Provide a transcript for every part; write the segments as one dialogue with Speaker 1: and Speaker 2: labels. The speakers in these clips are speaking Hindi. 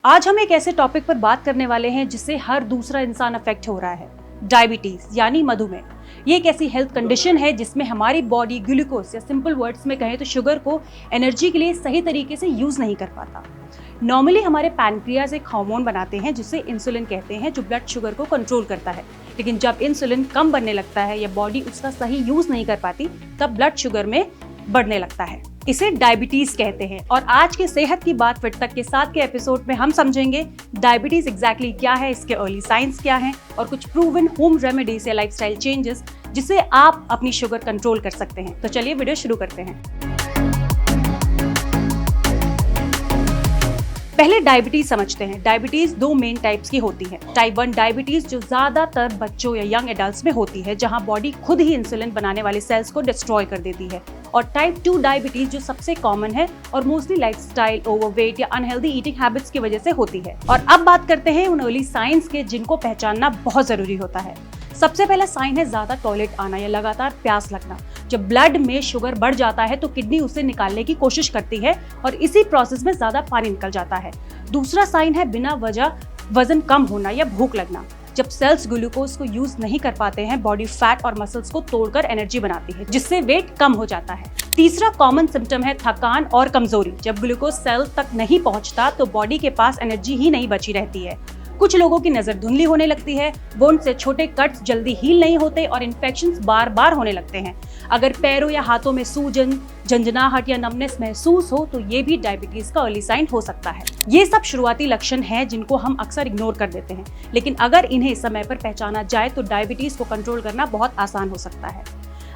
Speaker 1: आज हम एक ऐसे टॉपिक पर बात करने वाले हैं जिससे हर दूसरा इंसान अफेक्ट हो रहा है, डायबिटीज यानी मधुमेह। ये एक ऐसी हेल्थ कंडीशन है जिसमें हमारी बॉडी ग्लूकोज या सिंपल वर्ड्स में कहें तो शुगर को एनर्जी के लिए सही तरीके से यूज नहीं कर पाता। नॉर्मली हमारे पैनक्रियाज एक हार्मोन बनाते हैं जिसे इंसुलिन कहते हैं, जो ब्लड शुगर को कंट्रोल करता है। लेकिन जब इंसुलिन कम बनने लगता है या बॉडी उसका सही यूज नहीं कर पाती, तब ब्लड शुगर में बढ़ने लगता है। इसे डायबिटीज कहते हैं। और आज के सेहत की बात फिट तक के साथ के एपिसोड में हम समझेंगे डायबिटीज एग्जैक्टली क्या है, इसके अर्ली साइंस क्या हैं और कुछ प्रूवन होम रेमेडीज या लाइफस्टाइल चेंजेस जिससे आप अपनी शुगर कंट्रोल कर सकते हैं। तो चलिए वीडियो शुरू करते हैं। पहले डायबिटीज समझते हैं। डायबिटीज दो मेन टाइप्स की होती है। टाइप 1 डायबिटीज जो ज्यादातर बच्चों या यंग एडल्ट्स में होती है, जहां बॉडी खुद ही इंसुलिन बनाने वाले सेल्स को डिस्ट्रॉय कर देती है। और टाइप 2 डायबिटीज जो सबसे कॉमन है और मोस्टली लाइफस्टाइल, ओवरवेट या अनहेल्दी ईटिंग हैबिट्स की वजह से होती है। और अब बात करते हैं उन अर्ली साइंस के जिनको पहचानना बहुत जरूरी होता है। सबसे पहला साइन है ज्यादा टॉयलेट आना या लगातार प्यास लगना। जब ब्लड में शुगर बढ़ जाता है तो किडनी उसे निकालने की कोशिश करती है और इसी प्रोसेस में ज्यादा पानी निकल जाता है। दूसरा साइन है बिना वजह वजन कम होना या भूख लगना। जब सेल्स ग्लूकोज को यूज नहीं कर पाते हैं, बॉडी फैट और मसल्स को तोड़कर एनर्जी बनाती है, जिससे वेट कम हो जाता है। तीसरा कॉमन सिम्टम है थकान और कमजोरी। जब ग्लूकोज सेल तक नहीं पहुंचता तो बॉडी के पास एनर्जी ही नहीं बची रहती है। कुछ लोगों की नजर धुंधली होने लगती है, वुंड से छोटे कट्स जल्दी हील नहीं होते और इन्फेक्शंस बार बार होने लगते हैं। अगर पैरों या हाथों में सूजन, झंझनाहट या नमनेस महसूस हो तो ये भी डायबिटीज का अर्ली साइन हो सकता है। ये सब शुरुआती लक्षण हैं जिनको हम अक्सर इग्नोर कर देते हैं, लेकिन अगर इन्हें समय पर पहचाना जाए तो डायबिटीज को कंट्रोल करना बहुत आसान हो सकता है।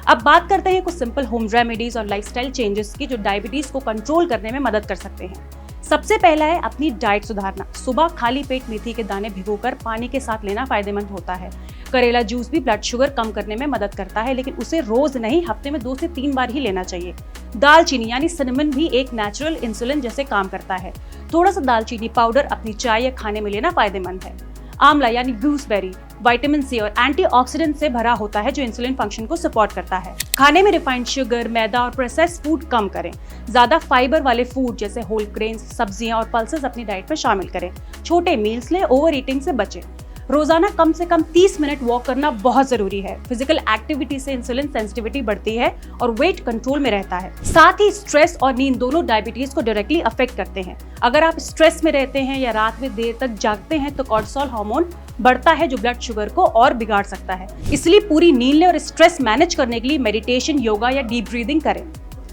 Speaker 1: अब बात करते हैं कुछ सिंपल होम रेमेडीज और लाइफस्टाइल चेंजेस की जो डायबिटीज को कंट्रोल करने में मदद कर सकते हैं। सबसे पहला है अपनी डाइट सुधारना। सुबह खाली पेट मेथी के दाने भिगोकर पानी के साथ लेना फायदेमंद होता है। करेला जूस भी ब्लड शुगर कम करने में मदद करता है, लेकिन उसे रोज नहीं, हफ्ते में 2 से 3 बार ही लेना चाहिए। दालचीनी यानी सिनेमन भी एक नेचुरल इंसुलिन जैसे काम करता है। थोड़ा सा दालचीनी पाउडर अपनी चाय या खाने में लेना फायदेमंद है। आंवला यानी गूसबेरी विटामिन सी और एंटीऑक्सीडेंट से भरा होता है जो इंसुलिन फंक्शन को सपोर्ट करता है। खाने में रिफाइंड शुगर, मैदा और प्रोसेस्ड फूड कम करें। ज्यादा फाइबर वाले फूड जैसे होल ग्रेन्स, सब्जियां और पल्सेस अपनी डाइट में शामिल करें। छोटे मील्स लें, ओवर ईटिंग से बचें। रोजाना कम से कम 30 मिनट वॉक करना बहुत जरूरी है। फिजिकल एक्टिविटी से इंसुलिन सेंसिटिविटी बढ़ती है और वेट कंट्रोल में रहता है। साथ ही स्ट्रेस और नींद दोनों डायबिटीज को डायरेक्टली अफेक्ट करते हैं। अगर आप स्ट्रेस में रहते हैं या रात में देर तक जागते हैं तो कॉर्टिसोल हार्मोन बढ़ता है जो ब्लड शुगर को और बिगाड़ सकता है। इसलिए पूरी नींद लें और स्ट्रेस मैनेज करने के लिए मेडिटेशन, योगा या डीप ब्रीदिंग करें।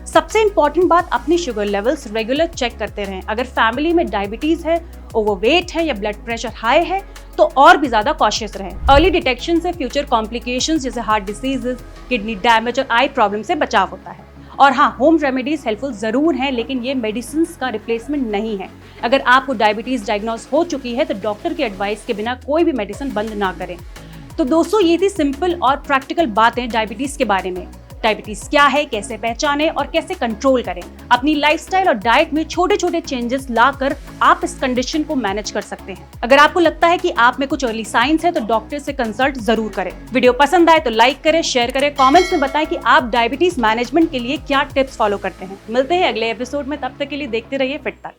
Speaker 1: सबसे इंपॉर्टेंट बात, अपनी शुगर लेवल्स रेगुलर चेक करते रहें। अगर फैमिली में डायबिटीज है, ओवरवेट है या ब्लड प्रेशर हाई है तो और भी ज्यादा कॉशियस रहें। अर्ली डिटेक्शन से फ्यूचर कॉम्प्लिकेशंस जैसे हार्ट डिसीजेस, किडनी डैमेज और आई प्रॉब्लम से बचाव होता है। और हाँ, होम रेमेडीज हेल्पफुल जरूर हैं, लेकिन ये मेडिसिन का रिप्लेसमेंट नहीं है। अगर आपको डायबिटीज डायग्नोज हो चुकी है तो डॉक्टर की एडवाइस के बिना कोई भी मेडिसिन बंद ना करें। तो दोस्तों, ये थी सिंपल और प्रैक्टिकल बातें डायबिटीज के बारे में। डायबिटीज क्या है, कैसे पहचानें और कैसे कंट्रोल करें। अपनी लाइफस्टाइल और डाइट में छोटे छोटे चेंजेस लाकर आप इस कंडीशन को मैनेज कर सकते हैं। अगर आपको लगता है कि आप में कुछ अर्ली साइंस है तो डॉक्टर से कंसल्ट जरूर करें। वीडियो पसंद आए तो लाइक करें, शेयर करें, कमेंट्स में बताएं कि आप डायबिटीज मैनेजमेंट के लिए क्या टिप्स फॉलो करते हैं। मिलते हैं अगले एपिसोड में, तब तक के लिए देखते रहिए फिट तक।